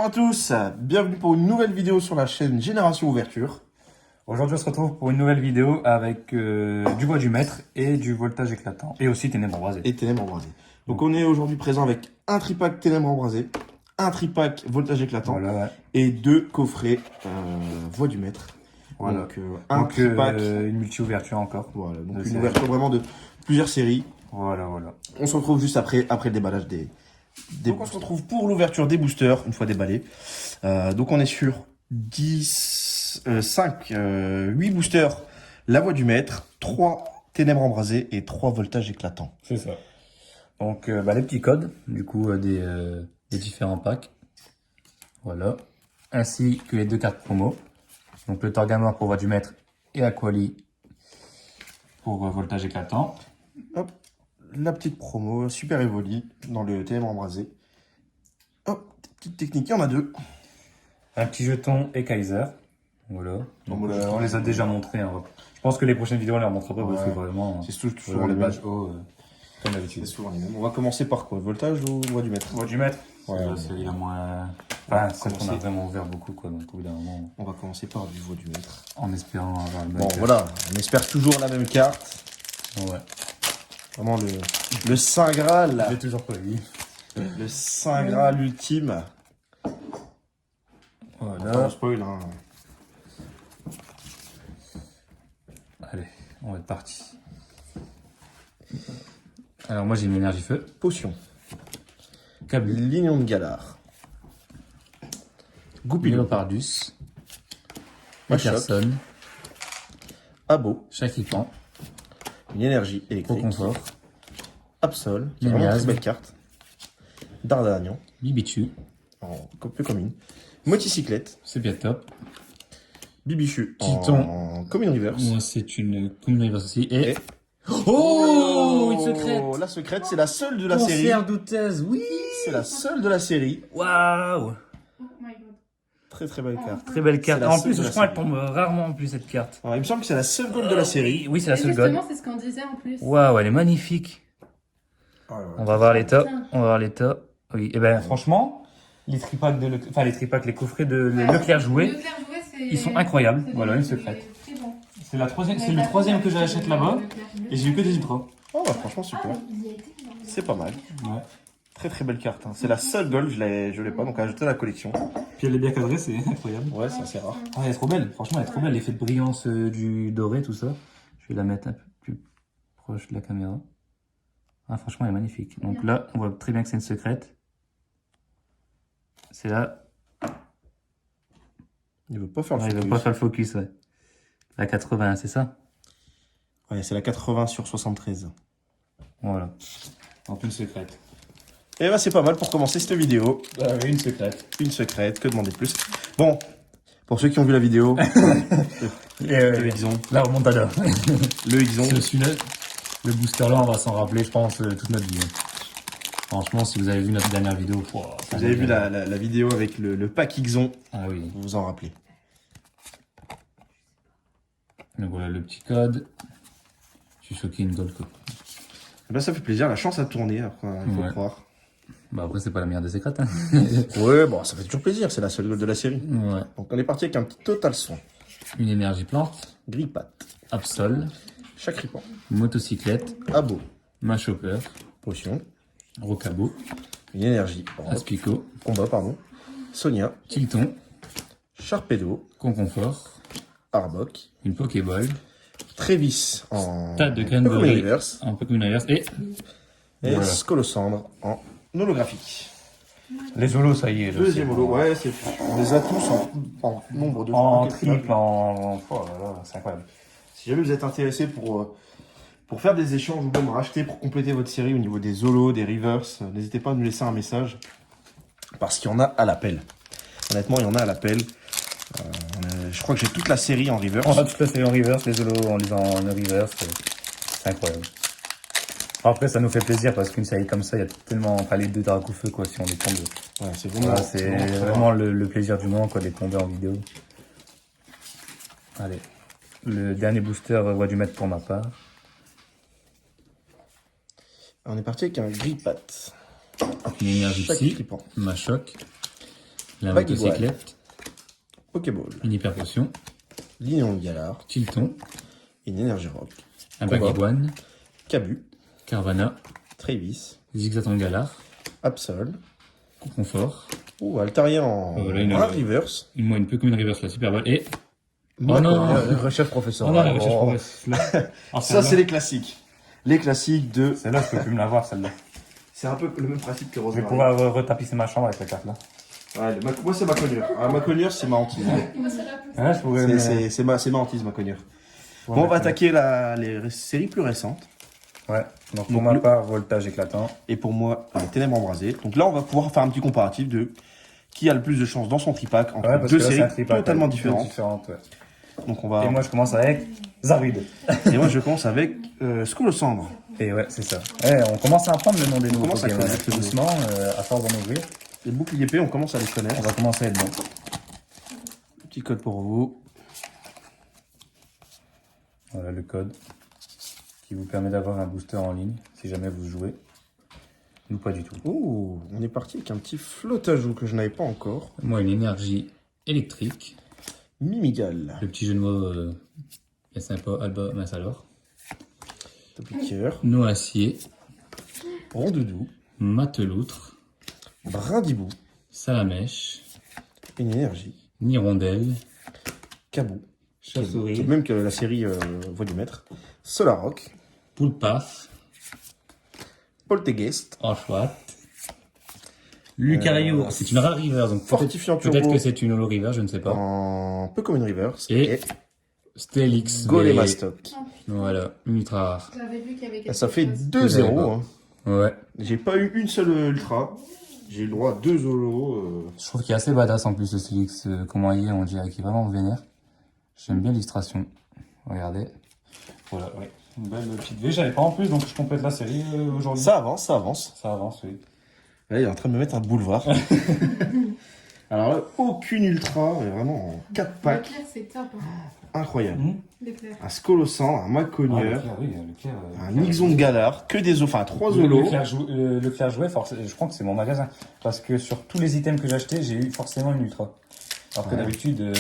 Bonjour à tous, bienvenue pour une nouvelle vidéo sur la chaîne Génération Ouverture. Aujourd'hui, on se retrouve pour une nouvelle vidéo avec du bois du maître et du voltage éclatant. Et aussi ténèbres embrasées. Et ténèbres embrasées. Donc on est aujourd'hui présent avec un tripack ténèbres embrasées, un tripack voltage éclatant Voilà, ouais. et deux coffrets voix du maître. Voilà. Donc un tripack, une multi-ouverture encore. voilà, donc de une série. ouverture vraiment de plusieurs séries. Voilà. On se retrouve juste après le déballage des donc on se retrouve pour l'ouverture des boosters, une fois déballés. Donc on est sur 8 boosters, la voix du maître, 3 ténèbres embrasées et 3 voltages éclatants. C'est ça. Donc, les petits codes, du coup, des différents packs. Voilà. Ainsi que les deux cartes promo. Donc, le Torgamor pour voix du maître et Aquali pour voltage éclatant. Hop, la petite promo, Super Evoli dans le ténèbres embrasées. Hop, petite technique, il y en a deux. Un petit jeton et Kaiser. Voilà. Donc, moi, le jeton, on les a déjà montrés. Hein. Je pense que les prochaines vidéos, on les remontrera pas parce que Ouais. vraiment, C'est souvent voilà, les le mêmes. badge haut, comme C'est d'habitude. souvent les mêmes. On va commencer par quoi? Voltage ou voix du maître? Voix du maître. Ouais, C'est la ouais. série la moins. Enfin, celle qu'on a commencer. vraiment ouvert beaucoup, quoi. Donc, au bout d'un moment, On va commencer par du voix du maître. en espérant avoir le Bon, bon. voilà, on espère toujours la même carte. Ouais. Vraiment le Saint Graal. J'ai toujours pas eu. Le Saint Graal ultime. Voilà. On spoil, hein. Allez, on va être parti. Alors, moi, j'ai une énergie feu. Potion. Câble. Lignon de Galar. Goupil. Léopardus. Machoc. Peterson. Abo. Chacripan. Une énergie électrique. Confort. Absol. Qui est vraiment une Miasme. très belle carte. Dardagnan. Bibichu. En peu commune. Moticyclette. C'est bien top. Bibichu. Python. En commune reverse. Moi, c'est une commune reverse aussi. Et. Et- Oh, une secrète. La secrète, c'est la seule de la série. Concert douteuse, oui. C'est la seule de la série. Waouh. Oh my god. Très très belle carte. Très belle carte. C'est la En seule plus, de je la crois qu'elle série. tombe rarement en plus cette carte. Alors, il me semble que c'est la seule gold de la série. Oui, c'est la Et seule god. justement, c'est ce qu'on disait en plus. Waouh, elle est magnifique. On va voir l'état. On va voir l'état. Oui, et ben franchement, les tripacks les coffrets de Leclerc joués, Leclerc joué, c'est- ils sont incroyables. c'est Voilà, bon, une c'est secrète. très bon. C'est le troisième que j'achète là-bas. Et j'ai eu que des ultras. Oh, bah, franchement, super. Il y a été, non, mais- C'est pas mal. Ouais. Très très belle carte. Hein. C'est la seule gold, je l'ai pas, donc à ajouter à la collection. Puis elle est bien cadrée, c'est incroyable. Ouais, c'est assez rare. Ah, elle est trop belle. Franchement, elle est trop belle. L'effet de brillance du doré, tout ça. Je vais la mettre un peu plus proche de la caméra. Ah, franchement, elle est magnifique. Donc là, on voit très bien que c'est une secrète. C'est là. Il veut pas faire le Ouais, il focus. veut pas faire le focus, ouais. La 80, c'est ça? Ouais, c'est la 80 sur 73. Voilà. Donc une secrète. Et bah, c'est pas mal pour commencer cette vidéo. Une secrète. Une secrète, que demander de plus. Bon, pour ceux qui ont vu la vidéo, le Xon. La remontada. Le Xon. Celui-là, le booster là, on va s'en rappeler, je pense, toute notre vie. Franchement, si vous avez vu notre dernière vidéo, Vous avez vu la vidéo avec le pack Xon, Ah oui. vous vous en rappelez. Donc voilà le petit code. Je suis choqué une gold code. Eh ben, ça fait plaisir, la chance a tourné, après, il faut Ouais. croire. Bah après, c'est pas la meilleure des secrètes. Hein. Ouais, bon, ça fait toujours plaisir, c'est la seule gold de la série. Ouais. Donc on est parti avec un petit total soin. Une énergie plante. Grippat, Absol. Chacripan, Motocyclette. Abo, Machopper. Potion, Rocabo. une énergie, Aspico. combat, pardon, Sonia, Tilton. Sharpedo, Conconfort. Arbok, Une Pokéball. Trévis en Tas de graines Pokémon dorées. Reverse Un Pokémon Reverse. Et et Voilà. Scolosandre en holographique. les holos, ça y est. là, Deuxième c'est holo, bon. ouais, on les a tous en nombre de En incalculable. triple, en. Oh là là, c'est incroyable. Si jamais vous êtes intéressé pour faire des échanges ou même racheter pour compléter votre série au niveau des holos, des reverse, n'hésitez pas à nous laisser un message parce qu'il y en a à l'appel. Honnêtement, il y en a à l'appel. Je crois que j'ai toute la série en reverse. On a toute la série en reverse, les holos en les en reverse. C'est incroyable. Après, ça nous fait plaisir parce qu'une série comme ça, il y a tellement. Enfin, les deux Dracofeu, quoi, si on les tombe. Ouais, c'est vraiment, Voilà, c'est très rare. vraiment le plaisir du moment, quoi, de les tomber en vidéo. Allez. Le dernier booster voix du maître pour ma part. On est parti avec un Grippat. Une énergie Chaque psy, Grippant. Machoc, La Baggy motocyclette. Pokéball, Une hyper potion. Lignon de Galar, Tilton. une énergie rock, Un Combat. Bagiguan. Cabu, Carvana. Travis, Zigzaton Galar. Absol, Confort. Altaria en Voilà, une- reverse. Une peu comme une reverse, la super bonne. Et. Moi, non. Recherche professeur. Oh non, la recherche Oh. progresse. Ça, c'est les classiques. Les classiques de... Celle-là, je peux plus me la voir, celle-là. C'est un peu le même principe que Je vais Rosemary. pouvoir retapisser ma chambre avec la carte là. Ouais, moi, c'est ma cognure. Ah, ma cognure, c'est ma hantise. Moi, c'est la plus. Ah, je pourrais. C'est ma hantise, ma cognure. Bon, on va attaquer les séries plus récentes. Ouais, donc pour Donc, ma le- part, voltage éclatant. Et pour moi, Ténèbres embrasées. Donc là, on va pouvoir faire un petit comparatif de qui a le plus de chance dans son tripack entre Ouais, parce deux que là, c'est séries un tripack, totalement deux différentes. ouais. Donc on va... Et moi, je commence avec Zarud. Et moi, je commence avec Scolosandre. Et ouais, c'est ça. Ouais, on commence à apprendre le nom des nouveaux commence à Pokémon, connaître tout les doucement, à force d'en ouvrir. Les boucliers épées, on commence à les On connaître. va commencer à être bon. Petit code pour vous. Voilà le code qui vous permet d'avoir un booster en ligne si jamais vous jouez. Nous, pas du tout. Ouh, on est parti avec un petit flottageou que je n'avais pas encore. Moi, une énergie électrique. Mimigal, Le petit jeu de mots est sympa. Alba, mince alors. Topiqueur, No acier. Rondoudou, Mateloutre. Brindibou, Salamèche. une énergie, Nirondelle. Cabou, qui est Chauve-souris. le même que la série Voix du Maître, Solaroc, Poulpaf. Poltegeist, Orchwat. Lucario, c'est une rare river, donc Fortifiant peut-être Turbo que c'est une holo river, je ne sais pas. en Pokémon Reverse Et Stelix. Golemastoc. Voilà, une ultra rare. J'avais vu qu'il y avait quelque Ça fait chose. 2-0. Hein. Ouais. J'ai pas eu une seule ultra. J'ai eu le droit à 2 Zolo. Je trouve qu'il est assez badass en plus le Stelix. Comment il est, on dirait qu'il est vraiment vénère. J'aime bien l'illustration. Regardez. Voilà, ouais. Une belle petite V, j'avais pas en plus, donc je complète la série aujourd'hui. Ça avance, ça avance. Ça avance, oui. Là, il est en train de me mettre un boulevard. Alors là, aucune ultra, mais vraiment en 4 packs. L'éclair, c'est top. Hein. Incroyable. L'éclair. Un Scolosand, un Maconieur, oui, le clair. un Nixon de Galar, que des enfin 3 Le Zolos. clair jouet, je crois que c'est mon magasin. Parce que sur tous les items que j'ai achetés, j'ai eu forcément une ultra. Alors que Ouais. d'habitude,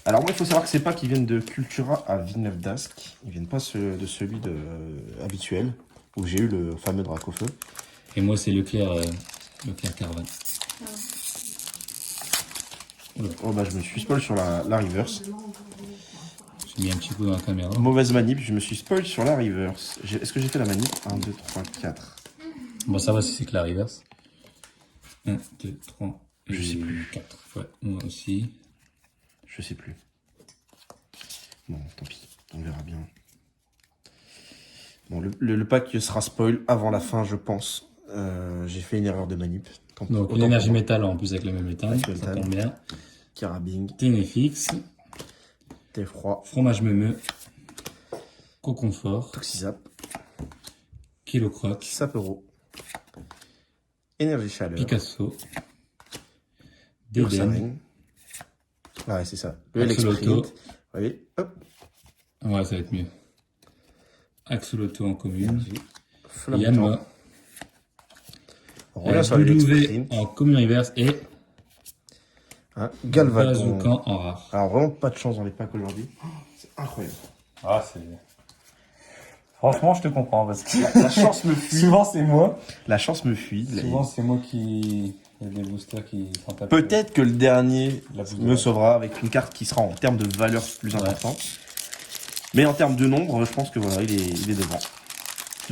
Alors moi, il faut savoir que ces packs, ils viennent de Cultura à Villeneuve d'Ascq. Ils viennent pas de celui habituel, où j'ai eu le fameux Dracofeu. et moi c'est le clair Carvan. Oh bah, je me suis spoil sur la reverse. J'ai mis un petit coup dans la caméra. Mauvaise manip, je me suis spoil sur la reverse. Est-ce que j'ai fait la manip 1, 2, 3, 4. Bon, ça va si c'est que la reverse. 1, 2, 3, Je sais plus. 4. Ouais, moi aussi. Je sais plus. Bon, tant pis, on verra bien. Bon, le pack sera spoil avant la fin, je pense. J'ai fait une erreur de manip. Tant pis, Donc autant une pour énergie moi. métal en plus avec le même métal, Avec ça le métal. tombe bien. Carabing, Ténéfix, thé froid, fromage meumeux, coconfort, Toxizap, kilocroc, Sapero, énergie chaleur, Picasso, Dédène, Ursaring. Ah ouais, c'est ça. Le Axolotl. Sprint. Oui, hop, Ouais, ça va être mieux. Axolotl en commune. Flamboyant. Yanma, On revient sur le Doudouvé Sprint. en commune reverse et Hein, Galvadon. Bazookan en rare. Alors vraiment pas de chance dans les packs aujourd'hui. C'est incroyable. Ah, c'est... Franchement, je te comprends parce que La chance me fuit. souvent c'est moi. La chance me fuit. Souvent c'est moi qui... Il y a des boosters qui s'en tapent. Peut-être que le dernier La bouse de me vache. sauvera avec une carte qui sera en termes de valeur plus importante. Mais en termes de nombre, je pense que voilà, il est devant.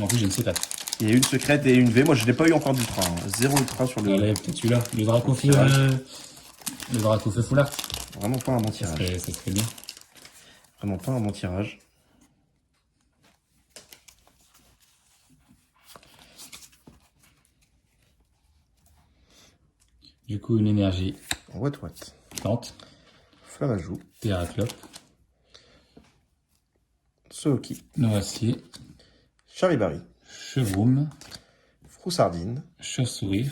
En plus, j'ai une C4. Il y a une secrète et une V. Moi, je n'ai pas eu encore d'ultra. Hein. 0 ultra sur le. Allez, peut-être celui-là. Le Dracofeu. Le Dracofeu full art. Vraiment pas un bon Ça tirage. serait bien. Vraiment pas un bon tirage. Du coup, une énergie. What. Plante. Flamajou. Terraclope. Sohoki. Noacier. Charibari. Chevroum. Froussardine. Chauve-souris.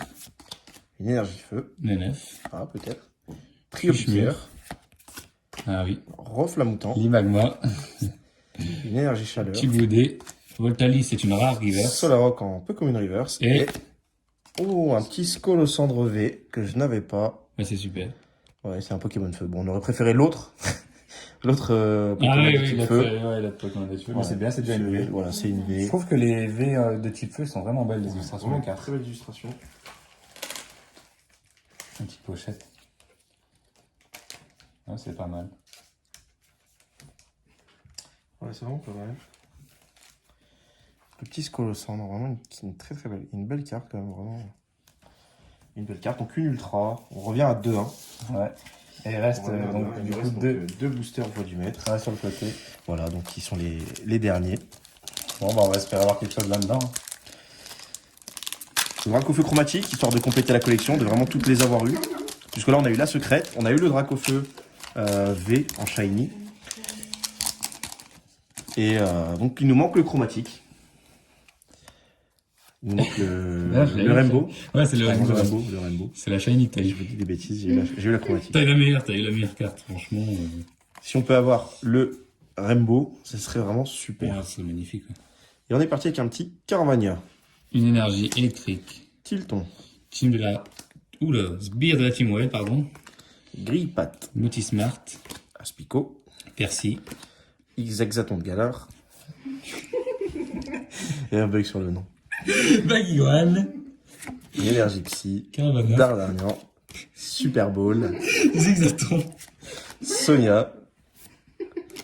Une énergie feu. Neneuf. Ah, peut-être. Triopiqueur. Ah oui. Roflamoutant. Limagma. Une énergie chaleur. Tiboudé. Voltalis, c'est une rare reverse. Solaroc en peu comme une reverse. Et Oh, un petit Scolosandre V que je n'avais pas. Ouais, c'est super. Ouais, c'est un Pokémon feu. Bon, on aurait préféré l'autre. L'autre Ah Pokémon oui, de oui, type il a feu. Pokémon de feu. Ouais, Mais c'est bien, c'est déjà une V. Voilà, c'est une Je V. trouve que les V de type feu sont vraiment belles, les illustrations Vraiment de cartes. très belle illustration. Une petite pochette. Ouais, c'est pas mal. Ouais, c'est vraiment pas mal. Le petit Scolosandre, vraiment une très très belle. Une belle carte quand même, vraiment. Une belle carte. Donc une ultra. On revient à 2-1. Ouais. Et il reste donc du coup deux boosters voie du maître. ça sur le côté. Voilà, donc qui sont les derniers. Bon, bah on va espérer avoir quelque chose là-dedans. Dracofeu chromatique, histoire de compléter la collection, de vraiment toutes les avoir eues. Puisque là, on a eu la secrète, on a eu le Dracofeu V en shiny. Et donc, il nous manque le chromatique. Il nous manque le Rainbow. Ouais, c'est le Rainbow. Rainbow. Le Rainbow. C'est la shiny que t'as Je eu. vous dis des bêtises, j'ai eu la chromatique. T'as eu la meilleure carte, franchement. Si on peut avoir le Rainbow, ce serait vraiment super. Ouais, c'est magnifique. Ouais. Et on est parti avec un petit Caravania. Une énergie électrique. Tilton. Team de la... Oula, sbire de la Team Well, pardon. Grillpat. Multismart. Aspico. Percy. Hexaton de Galar. Et un bug sur le nom. Baguiguane. Énergie Psy. Caravana. Dardanian. Super Bowl. Zigzaton. Sonia.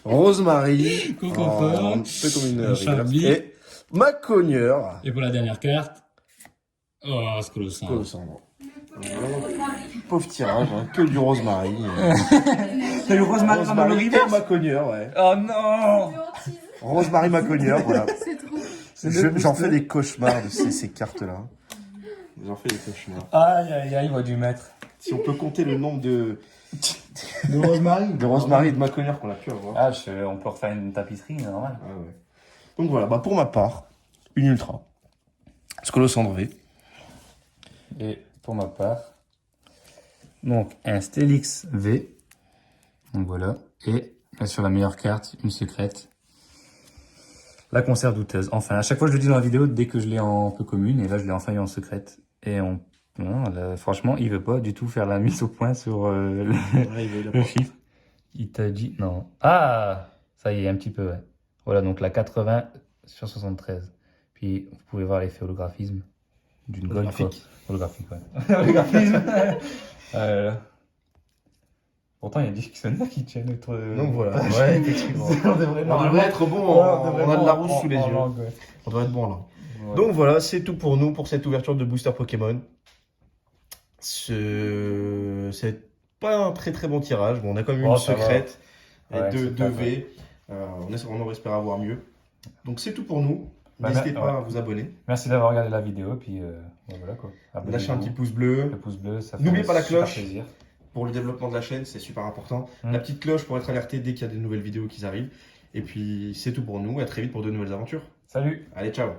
Rosemary. Cocomport. Un peu comme une Chablis. Et Macogneur. Et pour la dernière carte... Oh, Scolosandre. Colossandre. Pauvre tirage, hein, que du Rosemary. T'as eu Rosemary et Macogneur, ouais. Oh non. Rosemary Macogneur, voilà. C'est trop. J'en fais des cauchemars de ces cartes-là. J'en fais des cauchemars. Aïe, aïe, aïe, il va du mettre. Si on peut compter le nombre de Rosemary Rosemary et de Macogneur qu'on a pu avoir. Ah, on peut refaire une tapisserie, normal. Ah ouais. Donc voilà, bah pour ma part, une ultra. Scolosandre V. Et pour ma part, donc un Stélix V. Donc voilà. Et sur la meilleure carte, une secrète. La conserve douteuse. Enfin, à chaque fois je le dis dans la vidéo, dès que je l'ai en peu commune, et là je l'ai enfin eu en secrète. Et non, là, franchement, il veut pas du tout faire la mise au point sur le chiffre. Il t'a dit non. Ah, ça y est, un petit peu, ouais. Voilà, donc la 80 sur 73. Puis vous pouvez voir l'effet holographisme d'une gold. Holographique, ouais. Holographisme. Pourtant, il y a des dictionnaires qui tiennent notre... Donc voilà, ouais, effectivement. On devrait être bon, on a de la rousse sous les yeux. On devrait être bon là. Ouais. Donc voilà, c'est tout pour nous pour cette ouverture de booster Pokémon. C'est pas un très très bon tirage. Bon, on a quand même une secrète, Ouais, deux c'est V. On espère avoir mieux. Donc c'est tout pour nous. Bah, N'hésitez pas ouais. à vous abonner. Merci d'avoir regardé la vidéo, puis voilà quoi. Lâchez un Abonnez-vous. petit pouce bleu. Le pouce bleu, ça fait N'oubliez pas la super cloche. plaisir. Pour le développement de la chaîne, c'est super important. Mm. La petite cloche pour être alerté dès qu'il y a des nouvelles vidéos qui arrivent. Et puis c'est tout pour nous. À très vite pour de nouvelles aventures. Salut! Allez, ciao!